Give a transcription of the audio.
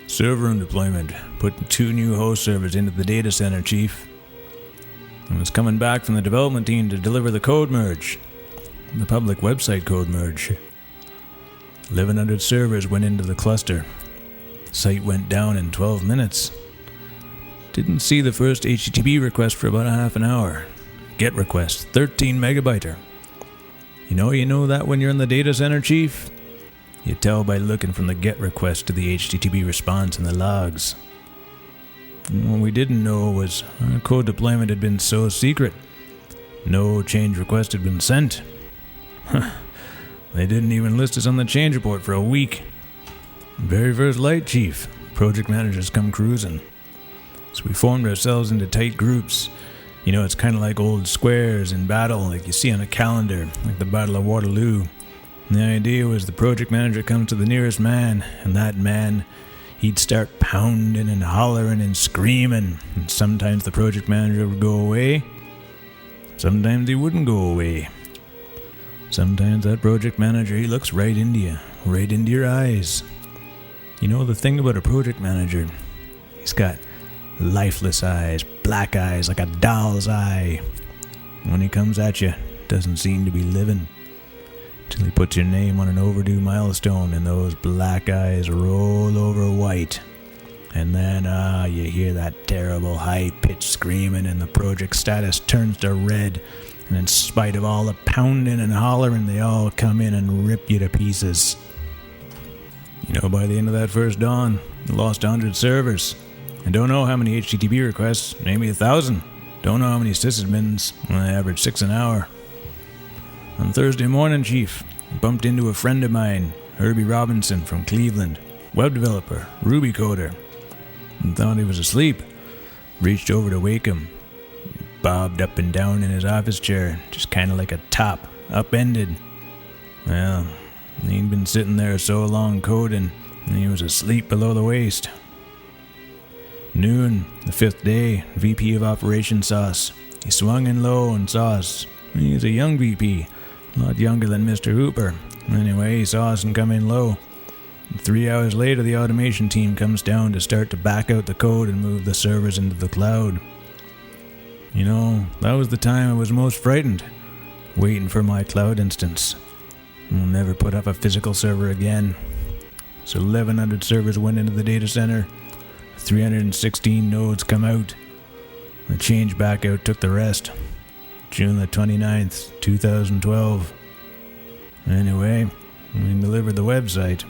Server room deployment. Putting 2 new host servers into the data center, Chief. I was coming back from the development team to deliver the code merge. The public website code merge. 1,100 servers went into the cluster. Site went down in 12 minutes. Didn't see the first HTTP request for about a half an hour. GET request, 13 megabyte. You know that when you're in the data center, Chief? You tell by looking from the GET request to the HTTP response in the logs. What we didn't know was our code deployment had been so secret. No change request had been sent. They didn't even list us on the change report for a week. Very first light, Chief. Project managers come cruising. So we formed ourselves into tight groups. It's kind of like old squares in battle, like you see on a calendar, like the Battle of Waterloo. And the idea was the project manager comes to the nearest man, and that man, he'd start pounding and hollering and screaming. And sometimes the project manager would go away. Sometimes he wouldn't go away. Sometimes that project manager, he looks right into you, right into your eyes. The thing about a project manager, he's got lifeless eyes, black eyes like a doll's eye. When he comes at you, doesn't seem to be living. Till he puts your name on an overdue milestone and those black eyes roll over white. And then, you hear that terrible high-pitched screaming and the project status turns to red. And in spite of all the pounding and hollering, they all come in and rip you to pieces. By the end of that first dawn, we lost 100 servers. I don't know how many HTTP requests, maybe 1,000. Don't know how many sysadmins, I average 6 an hour. On Thursday morning, Chief, I bumped into a friend of mine, Herbie Robinson from Cleveland, web developer, Ruby coder, and thought he was asleep. Reached over to wake him. He bobbed up and down in his office chair, just kind of like a top, upended. Well, he'd been sitting there so long coding, and he was asleep below the waist. Noon, the 5th day, VP of Operations saw us. He swung in low and saw us. He's a young VP, a lot younger than Mr. Hooper. Anyway, he saw us and come in low. 3 hours later, the automation team comes down to start to back out the code and move the servers into the cloud. That was the time I was most frightened, waiting for my cloud instance. We'll never put up a physical server again. So 1,100 servers went into the data center. 316 nodes come out. The change back out took the rest. June the 29th, 2012. Anyway, we delivered the website.